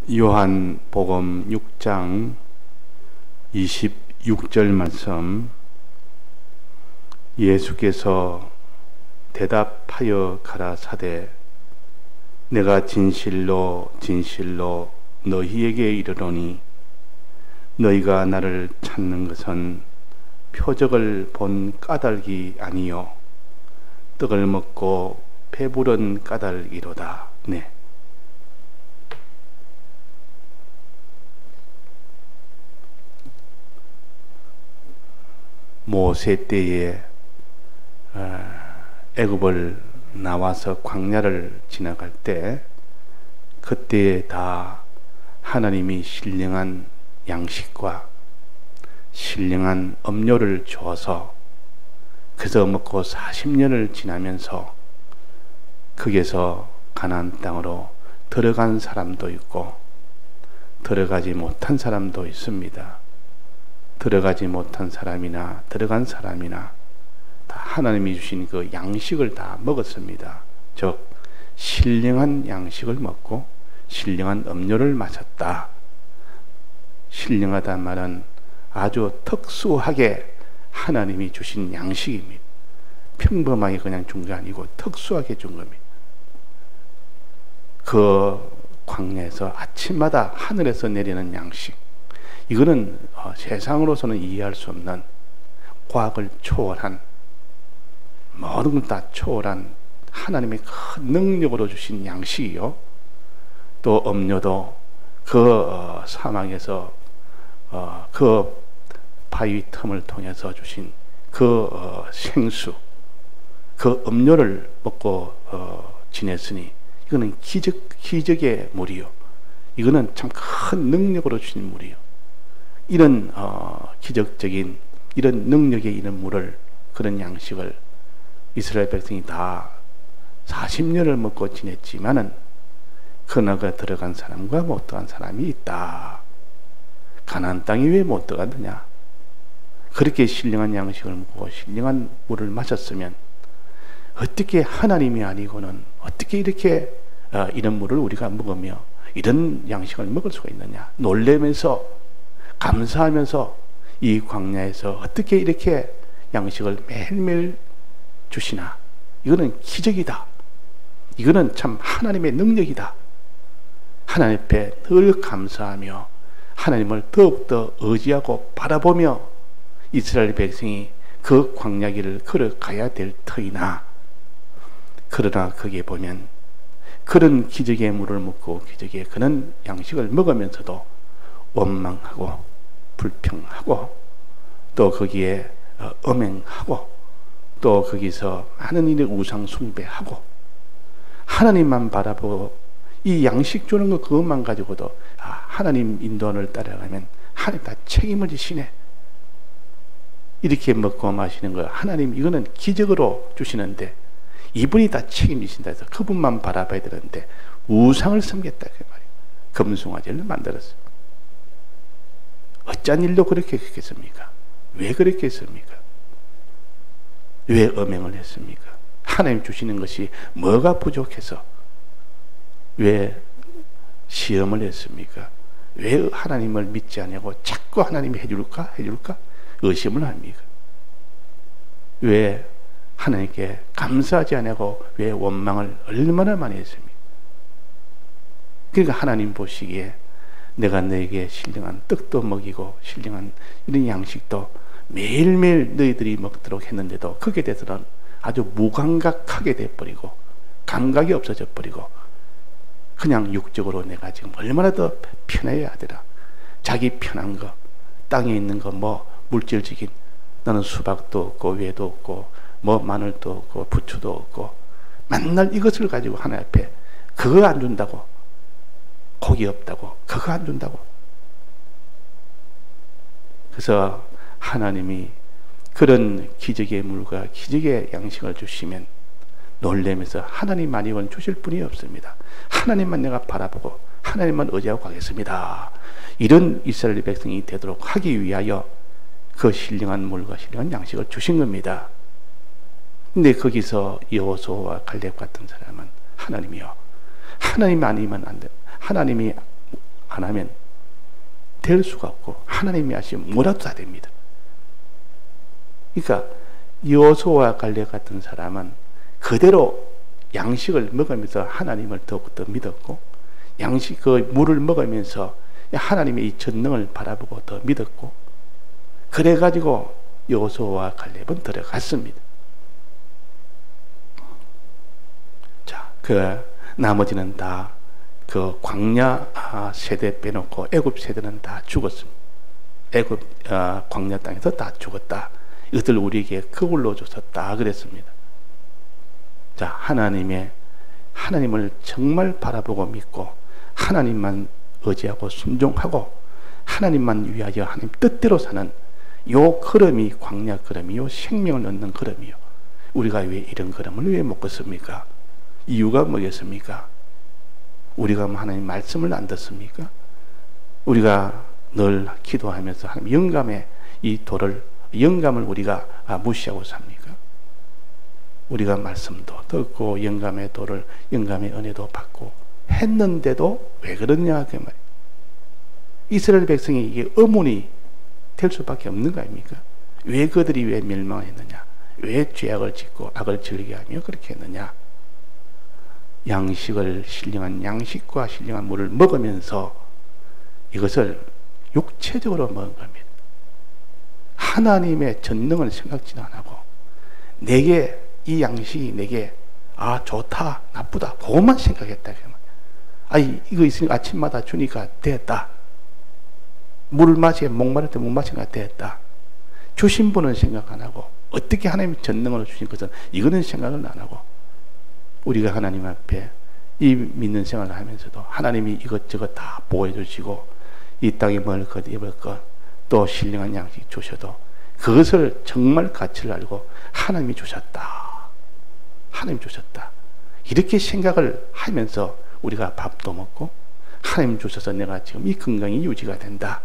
요한복음 6장 26절 말씀, 예수께서 대답하여 가라사대 내가 진실로 진실로 너희에게 이르노니 너희가 나를 찾는 것은 표적을 본 까닭이 아니요 떡을 먹고 배부른 까닭이로다. 네. 모세 때에 애굽을 나와서 광야를 지나갈 때 그때에 다 하나님이 신령한 양식과 신령한 음료를 주어서 그래서 먹고 40년을 지나면서 거기에서 가나안 땅으로 들어간 사람도 있고 들어가지 못한 사람도 있습니다. 들어가지 못한 사람이나 들어간 사람이나 다 하나님이 주신 그 양식을 다 먹었습니다. 즉 신령한 양식을 먹고 신령한 음료를 마셨다. 신령하다는 말은 아주 특수하게 하나님이 주신 양식입니다. 평범하게 그냥 준 게 아니고 특수하게 준 겁니다. 그 광야에서 아침마다 하늘에서 내리는 양식, 이거는 세상으로서는 이해할 수 없는 과학을 초월한, 모든 걸 다 초월한 하나님의 큰 능력으로 주신 양식이요. 또 음료도 그 사막에서 그 바위 틈을 통해서 주신 그 생수, 그 음료를 먹고 지냈으니 이거는 기적의 물이요. 이거는 참 큰 능력으로 주신 물이요. 이런 기적적인 이런 능력에 있는 물을, 그런 양식을 이스라엘 백성이 다 40년을 먹고 지냈지만은 그나가 들어간 사람과 못 들어간 사람이 있다. 가나안 땅이 왜 못 들어갔느냐? 그렇게 신령한 양식을 먹고 신령한 물을 마셨으면 어떻게 하나님이 아니고는 어떻게 이렇게 이런 물을 우리가 먹으며 이런 양식을 먹을 수가 있느냐? 놀라면서 감사하면서 이 광야에서 어떻게 이렇게 양식을 매일매일 주시나? 이거는 기적이다. 이거는 참 하나님의 능력이다. 하나님 앞에 늘 감사하며 하나님을 더욱더 의지하고 바라보며 이스라엘 백성이 그 광야길을 걸어가야 될 터이나, 그러나 거기에 보면 그런 기적의 물을 먹고 기적의 그런 양식을 먹으면서도 원망하고 불평하고 또 거기에 음행하고 또 거기서 많은 일의 우상 숭배하고 하나님만 바라보고 이 양식 주는 거 그것만 가지고도 하나님 인도를 따라가면 하나님 다 책임을 지시네. 이렇게 먹고 마시는 거 하나님 이거는 기적으로 주시는데 이분이 다 책임지신다 해서 그분만 바라봐야 되는데 우상을 섬겼다 그 말이에요. 금송아지를 만들었어요. 어쩐 일로 그렇게 했겠습니까? 왜 그렇게 했습니까? 왜 음행을 했습니까? 하나님 주시는 것이 뭐가 부족해서 왜 시험을 했습니까? 왜 하나님을 믿지 않냐고 자꾸 하나님이 해줄까 의심을 합니까? 왜 하나님께 감사하지 않냐고 왜 원망을 얼마나 많이 했습니까? 그러니까 하나님 보시기에 내가 너에게 신령한 떡도 먹이고 신령한 이런 양식도 매일매일 너희들이 먹도록 했는데도 거기에 대해서는 아주 무감각하게 돼버리고 감각이 없어져 버리고 그냥 육적으로 내가 지금 얼마나 더 편해야 하더라. 자기 편한 거, 땅에 있는 거, 뭐 물질적인, 너는 수박도 없고 외도 없고 뭐 마늘도 없고 부추도 없고 맨날 이것을 가지고 하나님 앞에 그거 안 준다고, 고기 없다고, 그거 안 준다고. 그래서 하나님이 그런 기적의 물과 기적의 양식을 주시면 놀라면서 하나님 아니고는 주실 분이 없습니다. 하나님만 내가 바라보고 하나님만 의지하고 가겠습니다. 이런 이스라엘 백성이 되도록 하기 위하여 그 신령한 물과 신령한 양식을 주신 겁니다. 근데 거기서 여호수아와 갈렙 같은 사람은 하나님이요, 하나님 아니면 안 돼. 하나님이 안 하면 될 수가 없고 하나님이 하시면 뭐라도 다 됩니다. 그러니까 여호수아와 갈렙 같은 사람은 그대로 양식을 먹으면서 하나님을 더욱더 믿었고 양식 그 물을 먹으면서 하나님의 이 전능을 바라보고 더 믿었고 그래가지고 여호수아와 갈렙은 들어갔습니다. 자, 그 나머지는 다 그 광야 세대 빼놓고 애굽 세대는 다 죽었습니다. 애굽 광야 땅에서 다 죽었다. 이것들 우리에게 그걸로 줬었다 그랬습니다. 자, 하나님을 정말 바라보고 믿고 하나님만 의지하고 순종하고 하나님만 위하여 하나님 뜻대로 사는 요 걸음이 광야 걸음이 요 생명을 얻는 걸음이요. 우리가 왜 이런 걸음을 왜 못 걷습니까? 이유가 뭐겠습니까? 우리가 하나님 말씀을 안 듣습니까? 우리가 늘 기도하면서 하나님 영감의 이 도를 영감을 우리가 무시하고 삽니까? 우리가 말씀도 듣고 영감의 도를 영감의 은혜도 받고 했는데도 왜 그러냐 그 말. 이스라엘 백성이 이게 의문이 될 수밖에 없는 거 아닙니까? 왜 그들이 왜 멸망했느냐? 왜 죄악을 짓고 악을 즐겨하며 그렇게 했느냐? 양식을 신령한 양식과 신령한 물을 먹으면서 이것을 육체적으로 먹은 겁니다. 하나님의 전능을 생각지도 안 하고 내게 이 양식이 내게 좋다 나쁘다 그것만 생각했다. 이거 있으니까 아침마다 주니까 됐다. 물을 마시게 목마를 때 못 마시니까 됐다. 주신 분은 생각 안 하고 어떻게 하나님의 전능으로 주신 것은 이거는 생각을 안 하고 우리가 하나님 앞에 이 믿는 생활을 하면서도 하나님이 이것저것 다 보호해 주시고 이 땅에 먹을 것 입을 것 또 신령한 양식 주셔도 그것을 정말 가치를 알고 하나님이 주셨다. 하나님 주셨다. 이렇게 생각을 하면서 우리가 밥도 먹고 하나님 주셔서 내가 지금 이 건강이 유지가 된다.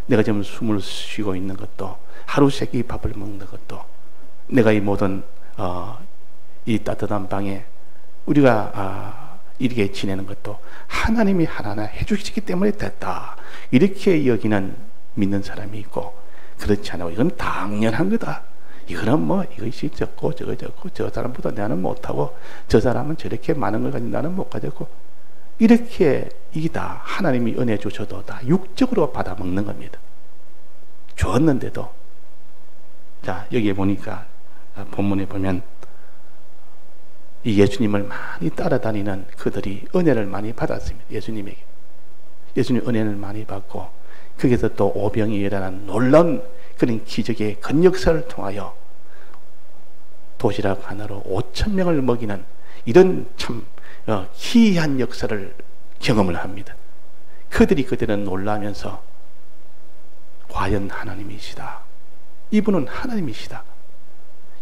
내가 지금 숨을 쉬고 있는 것도 하루 세 끼 밥을 먹는 것도 내가 이 모든 이 따뜻한 방에 우리가 이렇게 지내는 것도 하나님이 하나하나 해주시기 때문에 됐다. 이렇게 여기는 믿는 사람이 있고 그렇지 않고 이건 당연한 거다. 이거는 뭐 이것이 적고 저거 적고 저 사람보다 나는 못하고 저 사람은 저렇게 많은 걸 가지고 나는 못 가졌고 이렇게 이게 다 하나님이 은혜 주셔도 다 육적으로 받아 먹는 겁니다. 주었는데도 자 여기에 보니까 본문에 보면 이 예수님을 많이 따라다니는 그들이 은혜를 많이 받았습니다. 예수님에게 예수님 은혜를 많이 받고 거기서 또 오병이 일어난 놀라운 그런 기적의 근역사를 통하여 도시락 하나로 5,000명을 먹이는 이런 참 희한 역사를 경험을 합니다. 그들이 그때는 놀라면서 과연 하나님이시다. 이분은 하나님이시다.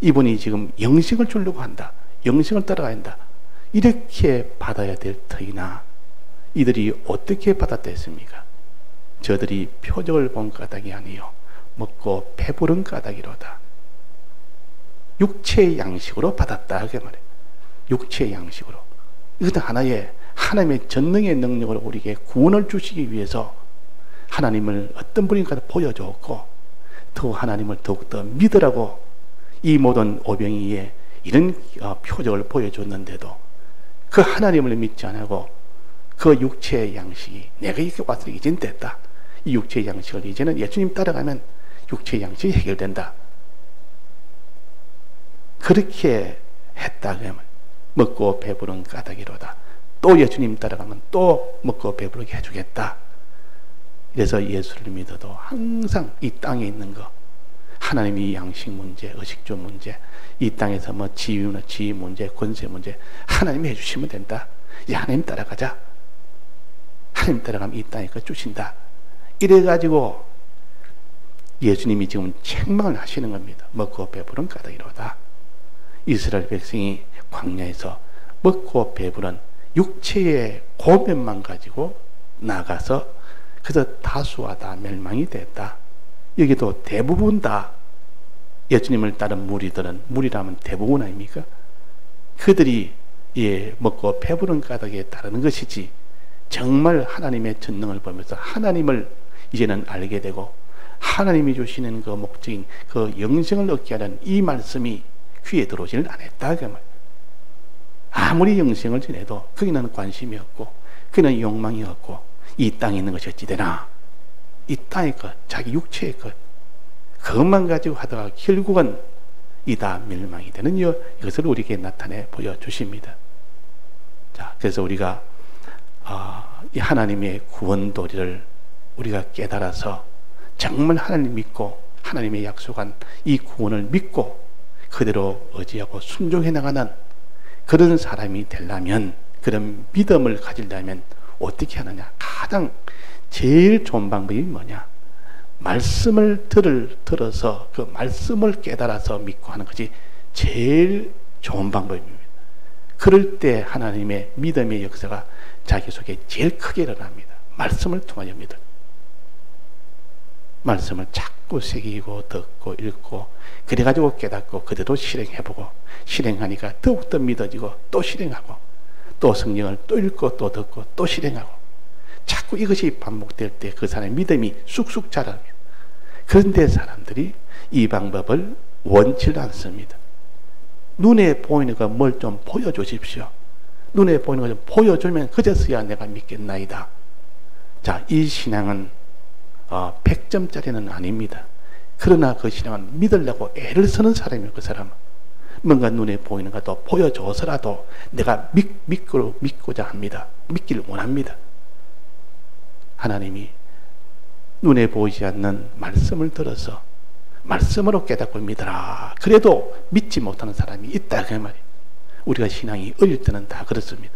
이분이 지금 영생을 주려고 한다. 영생을 따라가야 한다. 이렇게 받아야 될 터이나 이들이 어떻게 받았다 했습니까? 저들이 표적을 본 까닭이 아니요 먹고 배부른 까닭이로다. 육체의 양식으로 받았다 하게 말해요. 육체의 양식으로. 이것도 하나의 하나님의 전능의 능력으로 우리에게 구원을 주시기 위해서 하나님을 어떤 분인가 보여줬고 더 하나님을 더욱더 믿으라고 이 모든 오병이에 이런 표적을 보여줬는데도 그 하나님을 믿지 않고 그 육체의 양식이 내가 이렇게 와서 이젠 됐다. 이 육체의 양식을 이제는 예수님 따라가면 육체의 양식이 해결된다. 그렇게 했다. 먹고 배부른 까닭이로다. 또 예수님 따라가면 또 먹고 배부르게 해주겠다. 그래서 예수를 믿어도 항상 이 땅에 있는 거 하나님이 양식 문제, 의식주 문제, 이 땅에서 뭐 지위 문제, 권세 문제 하나님이 해주시면 된다. 이제 하나님 따라가자. 하나님 따라가면 이 땅에 거 주신다. 이래가지고 예수님이 지금 책망을 하시는 겁니다. 먹고 배부른 까닭이로다. 이스라엘 백성이 광야에서 먹고 배부른 육체의 고면만 가지고 나가서 그래서 다수와 다 멸망이 됐다. 여기도 대부분 다 예수님을 따른 무리라면 대부분 아닙니까? 그들이 먹고 배부른 까닭에 따르는 것이지 정말 하나님의 전능을 보면서 하나님을 이제는 알게 되고 하나님이 주시는 그 목적인 그 영생을 얻게 하는 이 말씀이 귀에 들어오지는 않았다 그 말. 아무리 영생을 지내도 거기는 관심이 없고 거기는 욕망이 없고 이 땅에 있는 것이 어찌 되나, 이 땅의 것, 자기 육체의 것, 그것만 가지고 하다가 결국은 이다 멸망이 되는 이것을 우리에게 나타내 보여주십니다. 자, 그래서 우리가 이 하나님의 구원 도리를 우리가 깨달아서 정말 하나님 믿고 하나님의 약속한 이 구원을 믿고 그대로 의지하고 순종해 나가는 그런 사람이 되려면, 그런 믿음을 가지려면 어떻게 하느냐? 가장 제일 좋은 방법이 뭐냐? 말씀을 들어서 그 말씀을 깨달아서 믿고 하는 것이 제일 좋은 방법입니다. 그럴 때 하나님의 믿음의 역사가 자기 속에 제일 크게 일어납니다. 말씀을 통하여입니다. 말씀을 자꾸 새기고 듣고 읽고 그래가지고 깨닫고 그대로 실행해보고 실행하니까 더욱더 믿어지고 또 실행하고 또 성경을 또 읽고 또 듣고 또 실행하고 자꾸 이것이 반복될 때 그 사람의 믿음이 쑥쑥 자랍니다. 그런데 사람들이 이 방법을 원치 않습니다. 눈에 보이는 거 뭘 좀 보여주십시오. 눈에 보이는 거 좀 보여주면 그제서야 내가 믿겠나이다. 자, 이 신앙은 100점짜리는 아닙니다. 그러나 그 신앙은 믿으려고 애를 쓰는 사람이에요. 그 사람은 뭔가 눈에 보이는 것도 보여줘서라도 내가 믿고자 합니다. 믿기를 원합니다. 하나님이 눈에 보이지 않는 말씀을 들어서 말씀으로 깨닫고 믿어라. 그래도 믿지 못하는 사람이 있다 그 말이에요. 우리가 신앙이 어릴 때는 다 그렇습니다.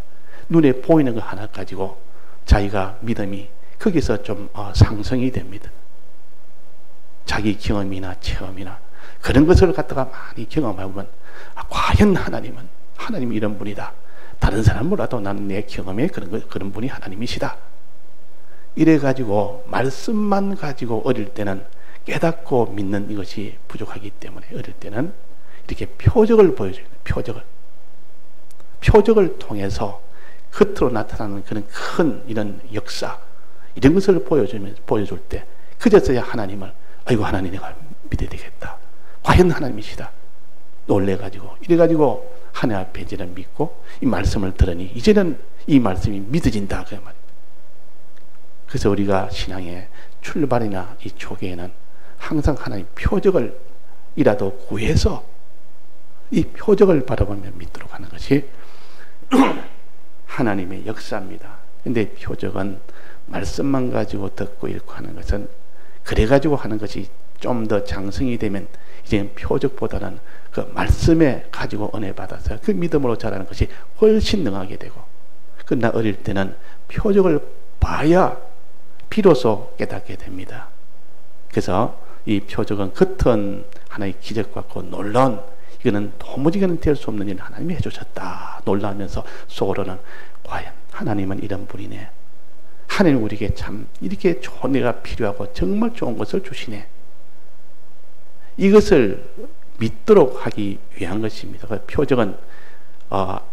눈에 보이는 거 하나 가지고 자기가 믿음이 거기서 좀 상승이 됩니다. 자기 경험이나 체험이나 그런 것을 갖다가 많이 경험해보면 과연 하나님이 이런 분이다. 다른 사람 몰라도 나는 내 경험에 그런 분이 하나님이시다. 이래가지고 말씀만 가지고 어릴 때는 깨닫고 믿는 이것이 부족하기 때문에 어릴 때는 이렇게 표적을 보여줘요. 표적을 통해서 겉으로 나타나는 그런 큰 이런 역사, 이런 것을 보여줄 때 그제서야 하나님을 아이고 하나님 내가 믿어야 되겠다. 과연 하나님이시다. 놀래가지고 이래가지고 하나님 앞에 이제는 믿고 이 말씀을 들으니 이제는 이 말씀이 믿어진다 그 말입니다. 그래서 우리가 신앙의 출발이나 이 초기에는 항상 하나님 표적을 이라도 구해서 이 표적을 바라보며 믿도록 하는 것이 하나님의 역사입니다. 근데 표적은 말씀만 가지고 듣고 읽고 하는 것은 그래가지고 하는 것이 좀 더 장성이 되면 이제 표적보다는 그 말씀에 가지고 은혜 받아서 그 믿음으로 자라는 것이 훨씬 능하게 되고, 그러나 어릴 때는 표적을 봐야 비로소 깨닫게 됩니다. 그래서 이 표적은 겉은 하나의 기적 같고 놀라운, 이거는 도무지는 될 수 없는 일을 하나님이 해주셨다 놀라면서 속으로는 과연 하나님은 이런 분이네, 하나님 우리에게 참 이렇게 좋은 애가 필요하고 정말 좋은 것을 주시네, 이것을 믿도록 하기 위한 것입니다. 표적은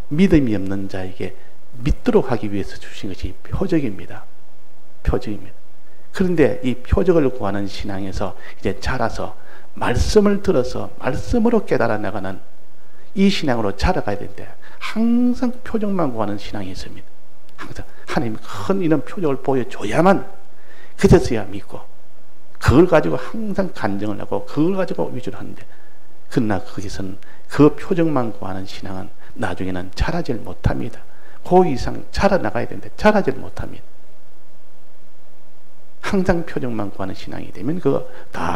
믿음이 없는 자에게 믿도록 하기 위해서 주신 것이 표적입니다. 그런데 이 표적을 구하는 신앙에서 이제 자라서 말씀을 들어서 말씀으로 깨달아 나가는 이 신앙으로 자라가야 되는데 항상 표적만 구하는 신앙이 있습니다. 항상 하나님 큰 이런 표적을 보여줘야만 그제서야 믿고 그걸 가지고 항상 간증을 하고 그걸 가지고 위주로 하는데, 그러나 거기서는 그 표적만 구하는 신앙은 나중에는 자라질 못합니다. 그 이상 자라나가야 되는데 자라질 못합니다. 항상 표적만 구하는 신앙이 되면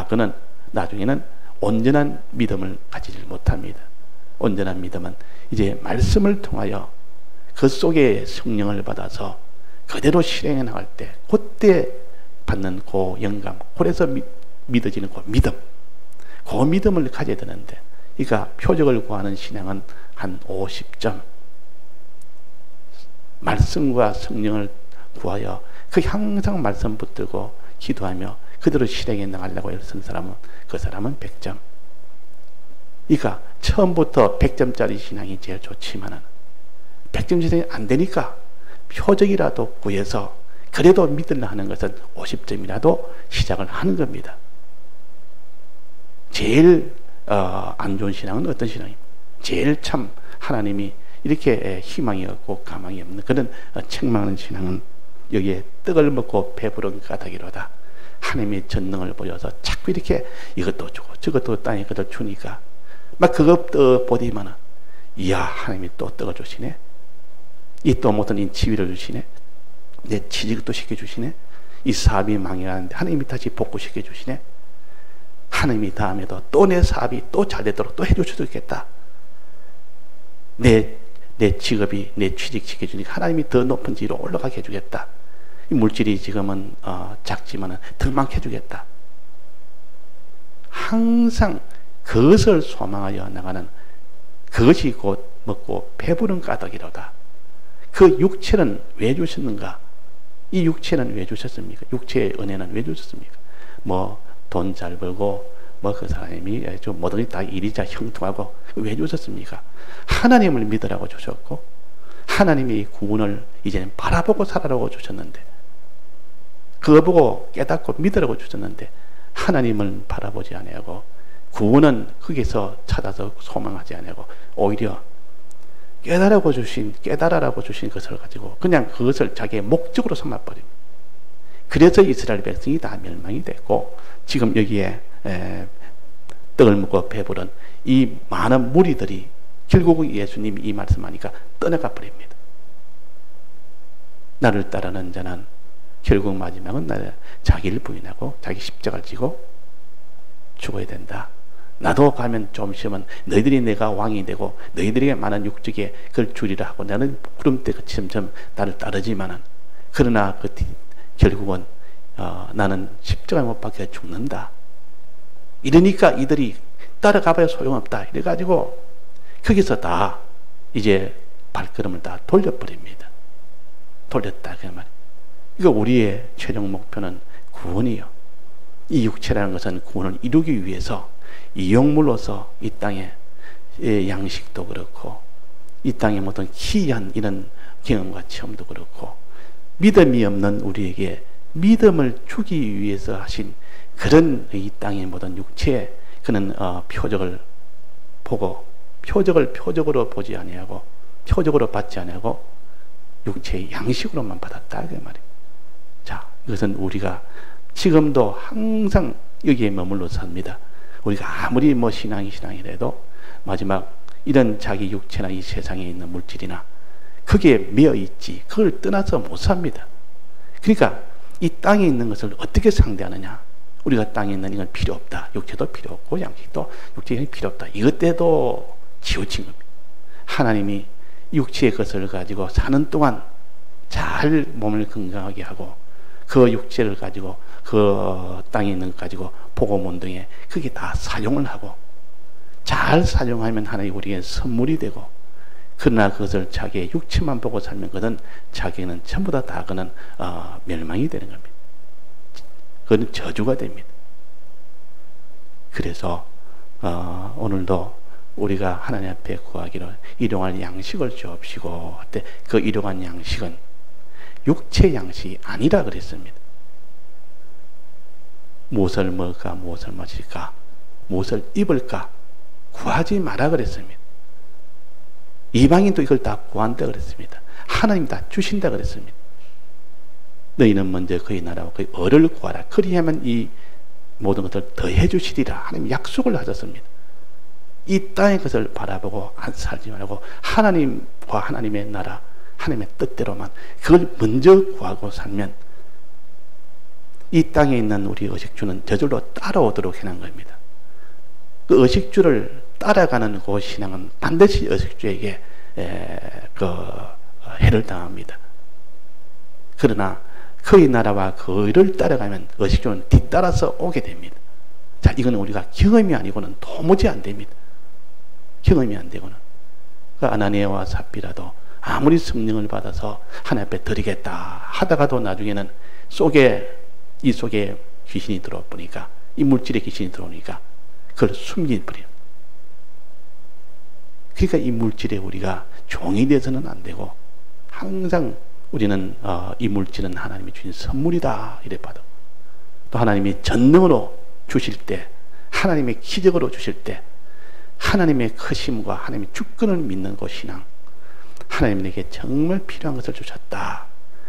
그는 나중에는 온전한 믿음을 가지지 못합니다. 온전한 믿음은 이제 말씀을 통하여 그 속에 성령을 받아서 그대로 실행해 나갈 때 그때 받는 그 영감, 그래서 믿어지는 그 믿음을 가져야 되는데, 그러니까 표적을 구하는 신앙은 한 50점, 말씀과 성령을 구하여 항상 말씀 붙들고 기도하며 그대로 실행해 나가려고 애쓰는 사람은 그 사람은 100점. 그러니까 처음부터 100점짜리 신앙이 제일 좋지만은 100점 신앙이 안 되니까 표적이라도 구해서 그래도 믿으려 하는 것은 50점이라도 시작을 하는 겁니다. 제일 안 좋은 신앙은 어떤 신앙입니까? 제일 참 하나님이 이렇게 희망이 없고 가망이 없는 그런 책망하는 신앙은 여기에 떡을 먹고 배부른 까닭이로다. 하나님의 전능을 보여서 자꾸 이렇게 이것도 주고 저것도 땅에 그들 주니까 막 그것 보디만은 이야 하나님이 또 떡을 주시네. 이 또 무슨 이 지위를 주시네. 내 취직도 시켜주시네. 이 사업이 망해가는데 하나님이 다시 복구시켜주시네. 하나님이 다음에도 또 내 사업이 또 잘 되도록 또 해주셔도 좋겠다. 내 직업이 내 취직시켜주니까 하나님이 더 높은 지위로 올라가게 해주겠다. 이 물질이 지금은 작지만은 더 많게 해주겠다. 항상 그것을 소망하여 나가는 그것이 곧 먹고 배부른 까닭이로다. 그 육체는 왜 주셨는가? 이 육체는 왜 주셨습니까? 육체의 은혜는 왜 주셨습니까? 뭐 돈 잘 벌고 뭐 그 사람이 좀 뭐든지 다 이리자 형통하고 왜 주셨습니까? 하나님을 믿으라고 주셨고 하나님의 구원을 이제는 바라보고 살아라고 주셨는데 그거 보고 깨닫고 믿으라고 주셨는데 하나님을 바라보지 아니하고 구원은 거기서 찾아서 소망하지 아니하고 오히려 깨달으라고 주신 것을 가지고 그냥 그것을 자기의 목적으로 삼아버립니다. 그래서 이스라엘 백성이 다 멸망이 됐고 지금 여기에 떡을 먹고 배부른 이 많은 무리들이 결국은 예수님이 이 말씀하니까 떠나가 버립니다. 나를 따르는 자는 결국 마지막은 자기를 부인하고 자기 십자가를 지고 죽어야 된다. 나도 가면 좀 있으면 너희들이 내가 왕이 되고 너희들에게 많은 육적에 그걸 주리라 하고 나는 구름대가 점점 나를 따르지만은 그러나 결국은 나는 십자가에 못 박혀 죽는다. 이러니까 이들이 따라가봐야 소용없다. 이래가지고 거기서 다 이제 발걸음을 다 돌려버립니다. 돌렸다 그 말. 이거 우리의 최종 목표는 구원이요. 이 육체라는 것은 구원을 이루기 위해서 이용물로서 이 땅에 양식도 그렇고 이 땅의 모든 희한 이런 경험과 체험도 그렇고 믿음이 없는 우리에게 믿음을 주기 위해서 하신 그런 이 땅의 모든 육체의 그런 표적을 보고 표적으로 보지 아니하고 표적으로 받지 아니하고 육체의 양식으로만 받았다 그 말이에요. 자, 이것은 우리가 지금도 항상 여기에 머물러 삽니다. 우리가 아무리 뭐 신앙이라도 마지막 이런 자기 육체나 이 세상에 있는 물질이나 거기에 매여 있지 그걸 떠나서 못 삽니다. 그러니까 이 땅에 있는 것을 어떻게 상대하느냐. 우리가 땅에 있는 이건 필요 없다. 육체도 필요 없고 양식도 육체가 필요 없다. 이것 때도 치우친 겁니다. 하나님이 육체의 것을 가지고 사는 동안 잘 몸을 건강하게 하고 그 육체를 가지고 그 땅에 있는 것 가지고 복음운동에 그게 다 사용을 하고 잘 사용하면 하나님 우리에게 선물이 되고 그러나 그것을 자기의 육체만 보고 살면 그는 자기는 전부 다 그는 멸망이 되는 겁니다. 그건 저주가 됩니다. 그래서 오늘도 우리가 하나님 앞에 구하기로 일용할 양식을 주옵시고 그때 그 일용할 양식은 육체 양식이 아니라 그랬습니다. 무엇을 먹을까 무엇을 마실까 무엇을 입을까 구하지 마라 그랬습니다. 이방인도 이걸 다 구한다 그랬습니다. 하나님 다 주신다 그랬습니다. 너희는 먼저 그의 나라와 그의 의를 구하라. 그리하면 이 모든 것을 더해 주시리라. 하나님 약속을 하셨습니다. 이 땅의 것을 바라보고 안 살지 말고 하나님과 하나님의 나라 하나님의 뜻대로만 그걸 먼저 구하고 살면 이 땅에 있는 우리 의식주는 저절로 따라오도록 해놓은 겁니다. 그 의식주를 따라가는 그 신앙은 반드시 의식주에게 해를 당합니다. 그러나 그의 나라와 그 의를 따라가면 의식주는 뒤따라서 오게 됩니다. 자, 이건 우리가 경험이 아니고는 도무지 안 됩니다. 경험이 안 되고는. 그 아나니아와 삽비라도 아무리 성령을 받아서 하나님 앞에 드리겠다 하다가도 나중에는 이 속에 귀신이 들어와 보니까 이 물질에 귀신이 들어오니까 그걸 숨겨버려요. 그러니까 이 물질에 우리가 종이 돼서는 안 되고 항상 우리는 이 물질은 하나님이 주신 선물이다 이래 봐도, 또 하나님이 전능으로 주실 때, 하나님의 기적으로 주실 때, 하나님의 크심과 하나님의 주권을 믿는 그 신앙, 하나님이 내게 정말 필요한 것을 주셨다,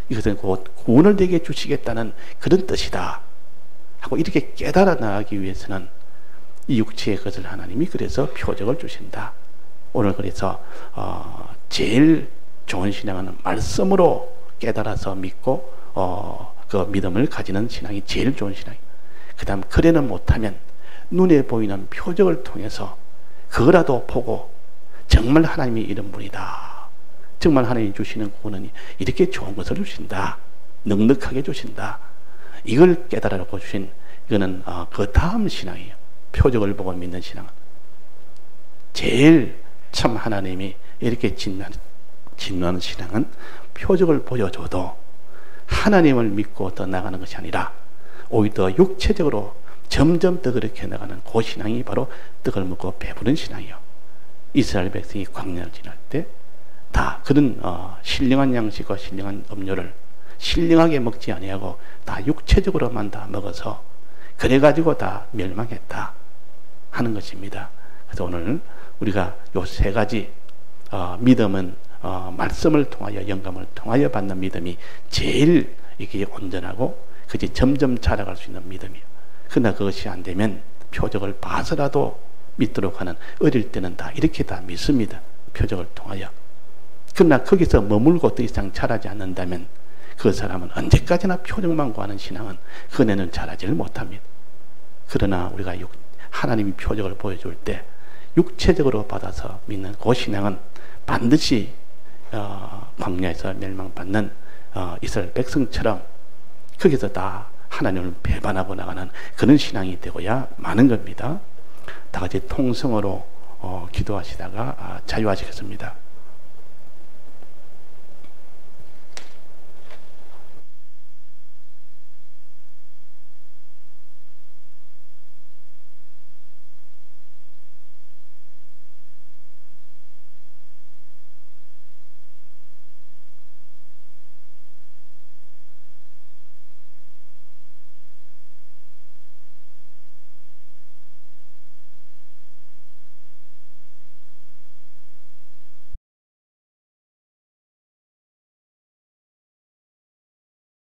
이것은 곧 구원을 내게 주시겠다는 그런 뜻이다 하고 이렇게 깨달아 나가기 위해서는 이 육체의 것을 하나님이 그래서 표적을 주신다. 오늘 그래서 제일 좋은 신앙은 말씀으로 깨달아서 믿고 그 믿음을 가지는 신앙이 제일 좋은 신앙이에요. 그 다음 그래는 못하면 눈에 보이는 표적을 통해서 그거라도 보고 정말 하나님이 이런 분이다, 정말 하나님이 주시는 구원은 이렇게 좋은 것을 주신다, 넉넉하게 주신다, 이걸 깨달아놓고 주신, 이거는 그 다음 신앙이에요. 표적을 보고 믿는 신앙은 제일 참 하나님이 이렇게 진노하는 신앙은 표적을 보여줘도 하나님을 믿고 더 나가는 것이 아니라 오히려 더 육체적으로 점점 더 그렇게 나가는 그 신앙이 바로 떡을 먹고 배부른 신앙이요. 이스라엘 백성이 광야를 지날 때 다 그런 신령한 양식과 신령한 음료를 신령하게 먹지 아니하고 다 육체적으로만 다 먹어서 그래가지고 다 멸망했다 하는 것입니다. 그래서 오늘 우리가 요 세 가지 믿음은 말씀을 통하여 영감을 통하여 받는 믿음이 제일 이게 온전하고 그것이 점점 자라갈 수 있는 믿음이에요. 그러나 그것이 안 되면 표적을 봐서라도 믿도록 하는, 어릴 때는 다 이렇게 다 믿습니다. 표적을 통하여. 그러나 거기서 머물고 더 이상 자라지 않는다면 그 사람은 언제까지나 표적만 구하는 신앙은 그네는 자라지를 못합니다. 그러나 우리가 하나님이 표적을 보여줄 때 육체적으로 받아서 믿는 그 신앙은 반드시 광야에서 멸망받는 이스라엘 백성처럼 거기서 다 하나님을 배반하고 나가는 그런 신앙이 되고야 마는 겁니다. 다 같이 통성으로 기도하시다가 자유하시겠습니다.